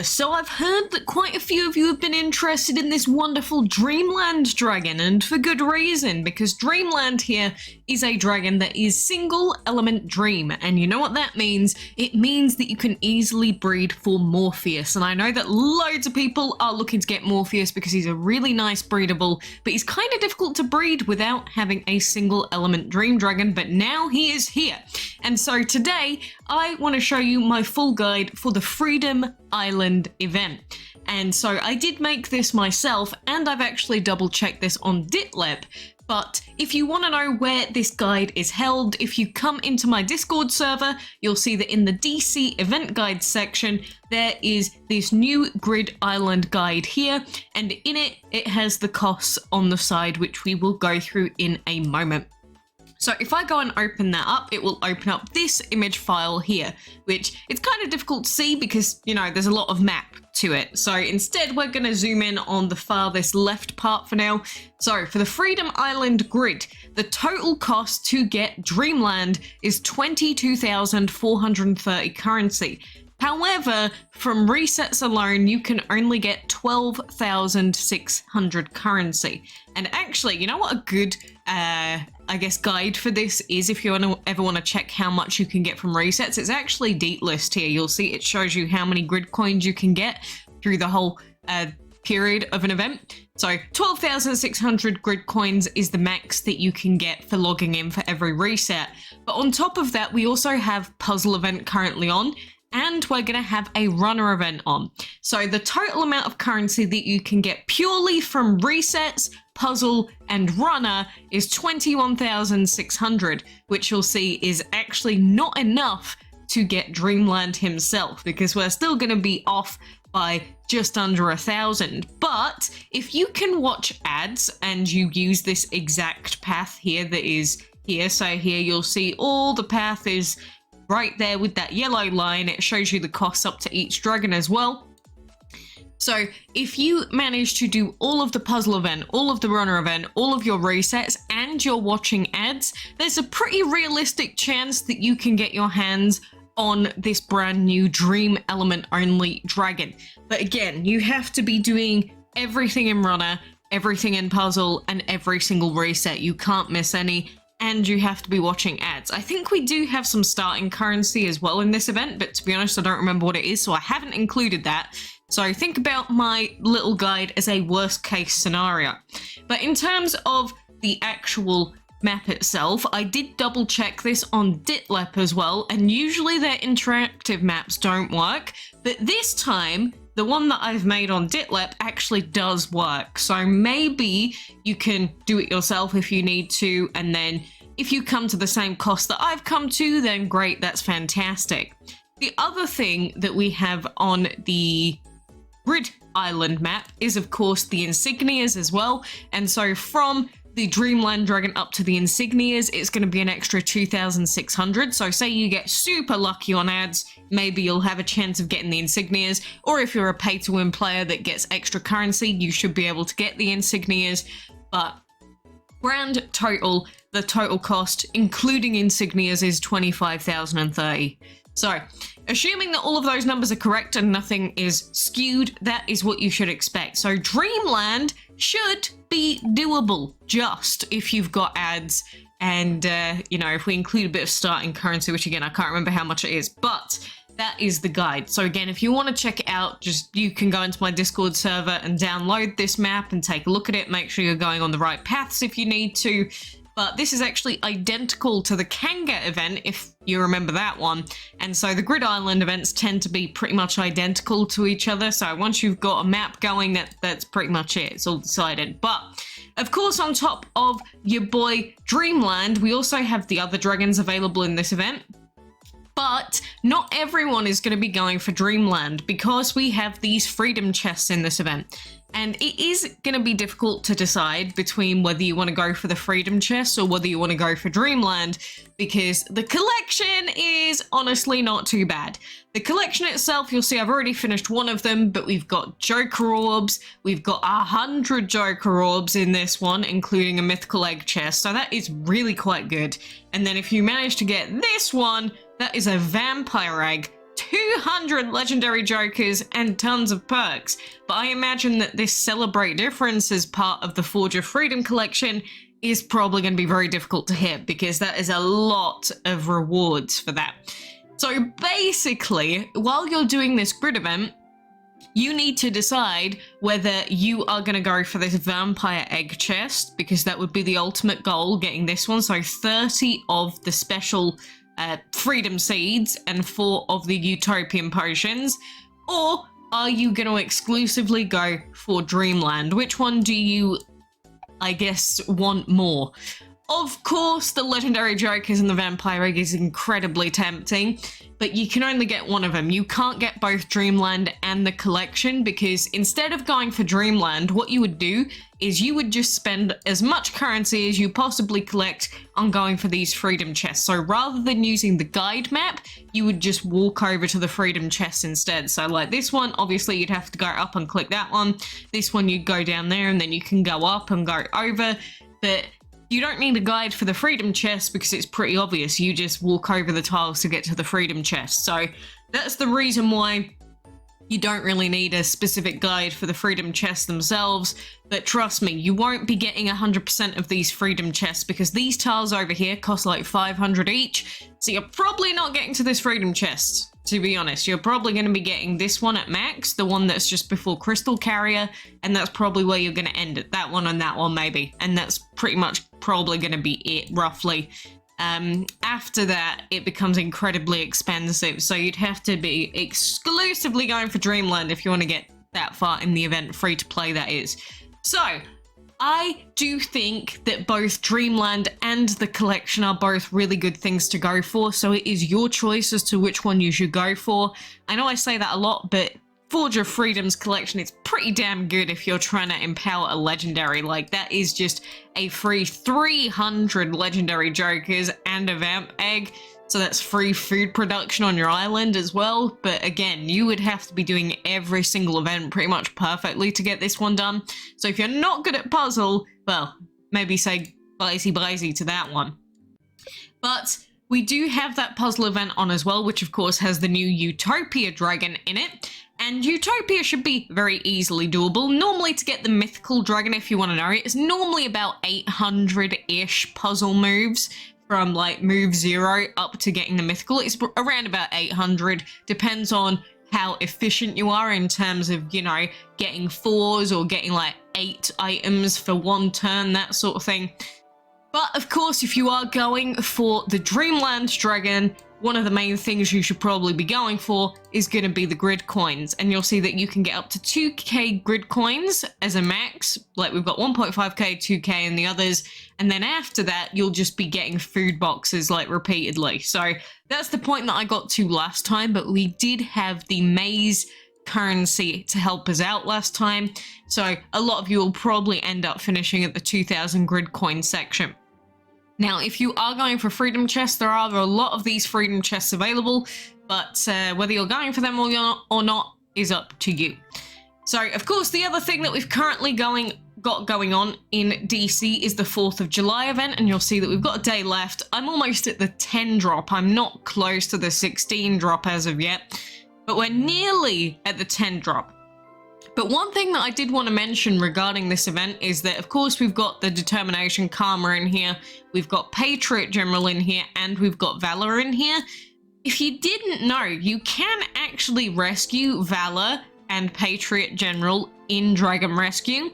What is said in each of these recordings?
So I've heard that quite a few of you have been interested in this wonderful Dreamland dragon, and for good reason, because Dreamland here is a dragon that is single element dream, and you know what that means? It means that you can easily breed for Morpheus, and I know that loads of people are looking to get Morpheus because he's a really nice breedable, but he's kind of difficult to breed without having a single element dream dragon, but now he is here. And so today I want to show you my full guide for the Freedom Island event. And so I did make this myself, and I've actually double checked this on Ditlep. But if you want to know where this guide is held, if you come into my Discord server, you'll see that in the DC event guide section, there is this new Grid Island guide here, and in it, it has the costs on the side, which we will go through in a moment. So if I go and open that up, it will open up this image file here, which it's kind of difficult to see because, you know, there's a lot of map to it. So instead, we're going to zoom in on the farthest left part for now. So for the Freedom Island grid, the total cost to get Dreamland is 22,430 currency. However, from resets alone, you can only get 12,600 currency. And actually, you know what a good, I guess, guide for this is if you ever want to check how much you can get from resets? It's actually Deet List here. You'll see it shows you how many grid coins you can get through the whole period of an event. So 12,600 grid coins is the max that you can get for logging in for every reset. But on top of that, we also have puzzle event currently on, and we're going to have a runner event on. So the total amount of currency that you can get purely from resets, puzzle, and runner is 21,600, which you'll see is actually not enough to get Dreamland himself, because we're still going to be off by just under 1,000. But if you can watch ads and you use this exact path here that is here, so here you'll see all the path is right there with that yellow line. It shows you the costs up to each dragon as well. So if you manage to do all of the puzzle event, all of the runner event, all of your resets, and you're watching ads, there's a pretty realistic chance that you can get your hands on this brand new dream element only dragon. But again, you have to be doing everything in runner, everything in puzzle, and every single reset. You can't miss any. And you have to be watching ads. I think we do have some starting currency as well in this event, but to be honest, I don't remember what it is, so I haven't included that. So think about my little guide as a worst case scenario. But in terms of the actual map itself, I did double check this on Ditlep as well, and usually their interactive maps don't work, but this time, the one that I've made on Ditlep actually does work. So maybe you can do it yourself if you need to, and then if you come to the same cost that I've come to, then great, that's fantastic. The other thing that we have on the Grid Island map is, of course, the Insignias as well. And so from the Dreamland dragon up to the Insignias, it's going to be an extra 2,600. So say you get super lucky on ads, maybe you'll have a chance of getting the Insignias, or if you're a pay-to-win player that gets extra currency, you should be able to get the Insignias. But grand total, the total cost, including Insignias, is 25,030. So, assuming that all of those numbers are correct and nothing is skewed, that is what you should expect. So Dreamland should be doable just if you've got ads and, you know, if we include a bit of starting currency, which again, I can't remember how much it is, but that is the guide. So again, if you want to check it out, you can go into my Discord server and download this map and take a look at it. Make sure you're going on the right paths if you need to. But this is actually identical to the Kanga event, if you remember that one. And so the Grid Island events tend to be pretty much identical to each other. So once you've got a map going, that's pretty much it. It's all decided. But of course, on top of your boy Dreamland, we also have the other dragons available in this event. But not everyone is going to be going for Dreamland because we have these freedom chests in this event. And it is going to be difficult to decide between whether you want to go for the freedom chests or whether you want to go for Dreamland, because the collection is honestly not too bad. The collection itself, you'll see I've already finished one of them, but we've got Joker Orbs, we've got 100 Joker Orbs in this one, including a mythical egg chest, so that is really quite good. And then if you manage to get this one, that is a vampire egg, 200 legendary jokers and tons of perks. But I imagine that this Celebrate Differences part of the Forge of Freedom collection is probably going to be very difficult to hit because that is a lot of rewards for that. So basically, while you're doing this grid event, you need to decide whether you are going to go for this vampire egg chest, because that would be the ultimate goal, getting this one. So 30 of the special freedom seeds and 4 of the utopian potions. Or are you going to exclusively go for Dreamland? Which one do you, I guess, want more? Of course, the legendary jokers and the vampire egg is incredibly tempting, but you can only get one of them. You can't get both Dreamland and the collection, because instead of going for Dreamland, what you would do is you would just spend as much currency as you possibly collect on going for these freedom chests. So rather than using the guide map, you would just walk over to the freedom chest instead. So like this one, obviously you'd have to go up and click that one. This one you'd go down there and then you can go up and go over. But you don't need a guide for the freedom chest because it's pretty obvious. You just walk over the tiles to get to the freedom chest. So that's the reason why you don't really need a specific guide for the freedom chests themselves. But trust me, you won't be getting 100% of these freedom chests because these tiles over here cost like 500 each. So you're probably not getting to this freedom chest. To be honest, you're probably going to be getting this one at max, the one that's just before Crystal Carrier, and that's probably where you're going to end it. That one and that one maybe, and that's pretty much probably going to be it, roughly. After that, it becomes incredibly expensive, so you'd have to be exclusively going for Dreamland if you want to get that far in the event, free to play that is. So, I do think that both Dreamland and the collection are both really good things to go for, so it is your choice as to which one you should go for. I know I say that a lot, but Forge of Freedom's collection is pretty damn good if you're trying to empower a legendary. Like, that is just a free 300 legendary jokers and a vamp egg. So that's free food production on your island as well. But again, you would have to be doing every single event pretty much perfectly to get this one done. So if you're not good at puzzle, well, maybe say blazy to that one. But we do have that puzzle event on as well, which of course has the new Utopia dragon in it. And Utopia should be very easily doable. Normally, to get the mythical dragon, if you want to know, it's normally about 800-ish puzzle moves. From like move 0 up to getting the mythical. It's around about 800. Depends on how efficient you are in terms of, you know, getting 4s or getting like 8 items for one turn, that sort of thing. But of course, if you are going for the Dreamland dragon, one of the main things you should probably be going for is going to be the grid coins. And you'll see that you can get up to 2k grid coins as a max. Like we've got 1.5k, 2k and the others. And then after that, you'll just be getting food boxes like repeatedly. So that's the point that I got to last time. But we did have the maze currency to help us out last time. So a lot of you will probably end up finishing at the 2000 grid coin section. Now, if you are going for freedom chests, there are a lot of these freedom chests available, but whether you're going for them or not is up to you. So, of course, the other thing that we've currently got going on in DC is the 4th of July event, and you'll see that we've got a day left. I'm almost at the 10 drop. I'm not close to the 16 drop as of yet, but we're nearly at the 10 drop. But one thing that I did want to mention regarding this event is that, of course, we've got the Determination Karma in here, we've got Patriot General in here, and we've got Valor in here. If you didn't know, you can actually rescue Valor and Patriot General in Dragon Rescue.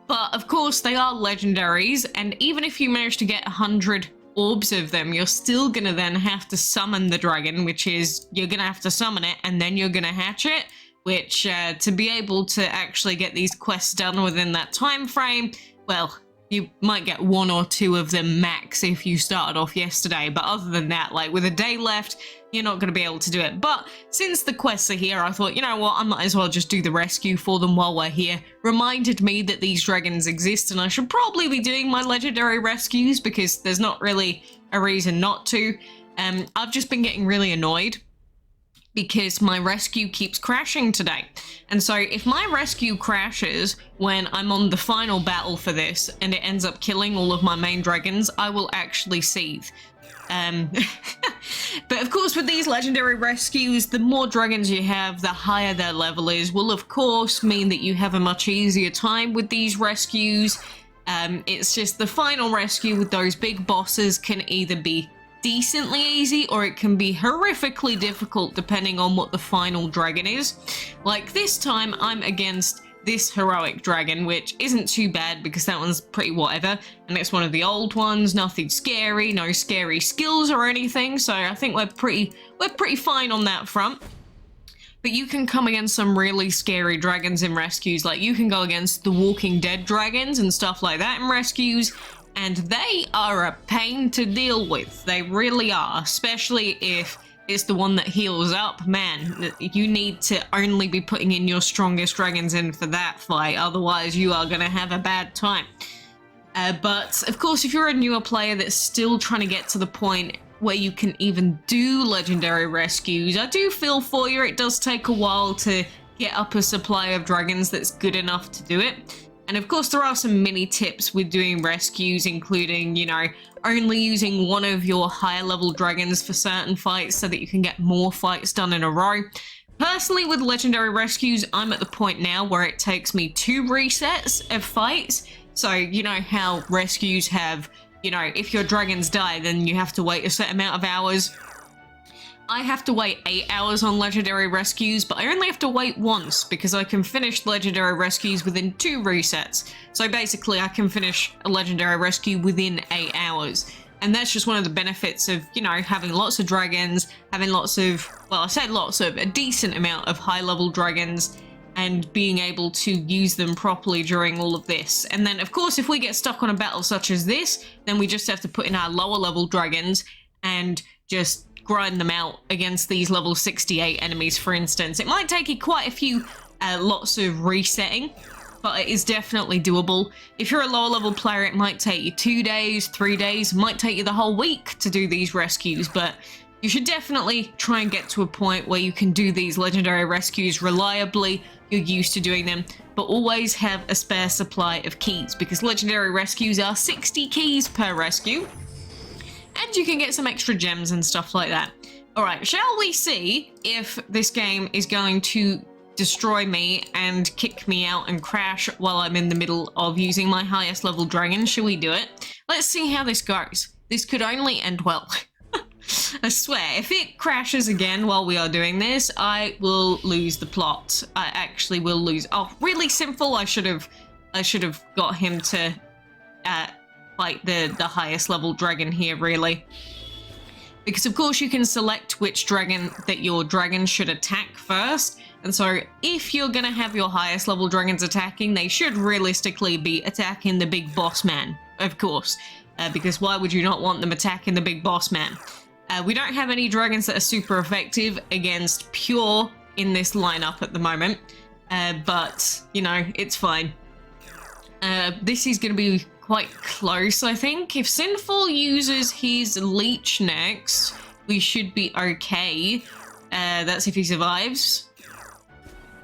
But, of course, they are legendaries, and even if you manage to get 100 orbs of them, you're still going to then have to summon the dragon, which is, you're going to have to summon it, and then you're going to hatch it. Which, to be able to actually get these quests done within that time frame, well, you might get 1 or 2 of them max if you started off yesterday. But other than that, like with a day left, you're not going to be able to do it. But since the quests are here, I thought, you know what, I might as well just do the rescue for them while we're here. Reminded me that these dragons exist and I should probably be doing my legendary rescues because there's not really a reason not to. I've just been getting really annoyed because my rescue keeps crashing today. And so if my rescue crashes when I'm on the final battle for this and it ends up killing all of my main dragons, I will actually seethe. But of course with these legendary rescues, the more dragons you have, the higher their level is, will of course mean that you have a much easier time with these rescues. It's just the final rescue with those big bosses can either be decently easy or it can be horrifically difficult depending on what the final dragon is. Like this time I'm against this heroic dragon, which isn't too bad because that one's pretty whatever, and it's one of the old ones, nothing scary, no scary skills or anything, so I think we're pretty fine on that front. But you can come against some really scary dragons in rescues, like you can go against the Walking Dead dragons and stuff like that in rescues, and they are a pain to deal with. They really are, especially if it's the one that heals up. Man, you need to only be putting in your strongest dragons in for that fight, otherwise you are going to have a bad time. But of course, if you're a newer player that's still trying to get to the point where you can even do legendary rescues, I do feel for you. It does take a while to get up a supply of dragons that's good enough to do it. And of course, there are some mini tips with doing rescues, including, you know, only using one of your higher level dragons for certain fights so that you can get more fights done in a row. Personally, with legendary rescues, I'm at the point now where it takes me 2 resets of fights. So, you know how rescues have, you know, if your dragons die, then you have to wait a certain amount of hours. I have to wait 8 hours on legendary rescues, but I only have to wait once because I can finish legendary rescues within 2 resets. So basically I can finish a legendary rescue within 8 hours. And that's just one of the benefits of, you know, having lots of dragons, having lots of, well, I said lots of, a decent amount of high level dragons, and being able to use them properly during all of this. And then of course, if we get stuck on a battle such as this, then we just have to put in our lower level dragons and just grind them out against these level 68 enemies, for instance. It might take you quite a few lots of resetting, but it is definitely doable. If you're a lower level player, it might take you 2 days, 3 days, might take you the whole week to do these rescues, but you should definitely try and get to a point where you can do these legendary rescues reliably. You're used to doing them, but always have a spare supply of keys, because legendary rescues are 60 keys per rescue. And you can get some extra gems and stuff like that. Alright, shall we see if this game is going to destroy me and kick me out and crash while I'm in the middle of using my highest level dragon? Shall we do it? Let's see how this goes. This could only end well. I swear, if it crashes again while we are doing this, I will lose the plot. I actually will lose. Oh, really simple. I should have got him to fight the highest level dragon here, really. Because of course you can select which dragon that your dragon should attack first. And so if you're gonna have your highest level dragons attacking, they should realistically be attacking the big boss man, of course. Because why would you not want them attacking the big boss man? We don't have any dragons that are super effective against pure in this lineup at the moment. But, you know, it's fine. This is gonna be quite close, I think. If Sinful uses his leech next, we should be okay. That's if he survives.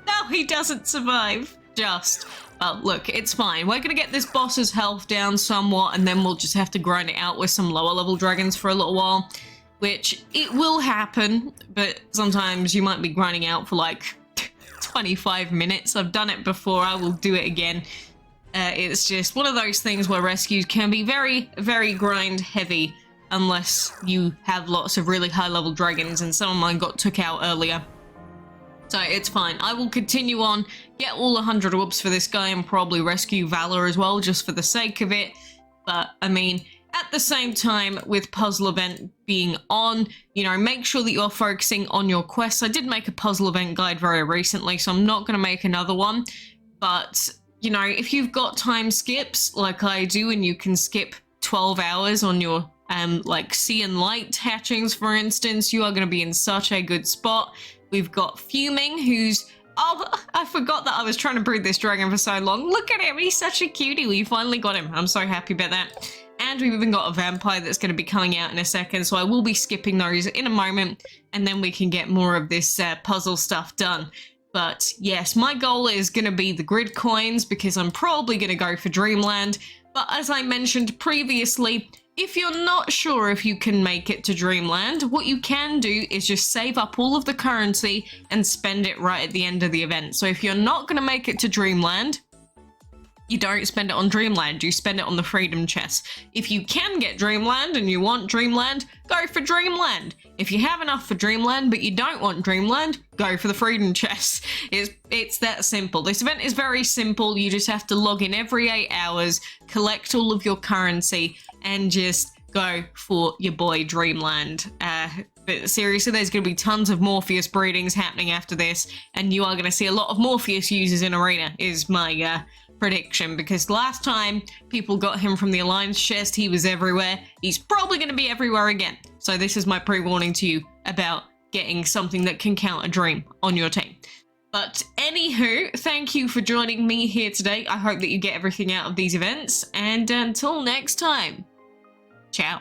No, he doesn't survive. Just. Well, look, it's fine. We're gonna get this boss's health down somewhat, and then we'll just have to grind it out with some lower level dragons for a little while. Which, it will happen, but sometimes you might be grinding out for like 25 minutes. I've done it before, I will do it again. It's just one of those things where rescues can be very, very grind heavy unless you have lots of really high level dragons, and some of mine got took out earlier. So it's fine. I will continue on, get all 100 whoops for this guy, and probably rescue Valor as well, just for the sake of it. But, I mean, at the same time, with puzzle event being on, you know, make sure that you're focusing on your quests. I did make a puzzle event guide very recently, so I'm not going to make another one. But, you know, if you've got time skips like I do, and you can skip 12 hours on your like sea and light hatchings, for instance, you are going to be in such a good spot. We've got Fuming, who's, oh, I forgot that I was trying to breed this dragon for so long. Look at him, he's such a cutie. We finally got him. I'm so happy about that. and we've even got a vampire that's going to be coming out in a second, so I will be skipping those in a moment, and then we can get more of this puzzle stuff done. But yes, my goal is going to be the grid coins because I'm probably going to go for Dreamland. But as I mentioned previously, if you're not sure if you can make it to Dreamland, what you can do is just save up all of the currency and spend it right at the end of the event. So if you're not going to make it to Dreamland, you don't spend it on Dreamland, you spend it on the Freedom Chest. If you can get Dreamland and you want Dreamland, go for Dreamland. If you have enough for Dreamland but you don't want Dreamland, go for the Freedom Chest. It's that simple. This event is very simple. You just have to log in every 8 hours, collect all of your currency, and just go for your boy Dreamland. But seriously, there's going to be tons of Morpheus breedings happening after this, and you are going to see a lot of Morpheus users in Arena, is my prediction, because last time people got him from the Alliance chest, he was everywhere. He's probably going to be everywhere again. So this is my pre-warning to you about getting something that can count a dream on your team. But anywho, thank you for joining me here today. I hope that you get everything out of these events, and until next time, ciao.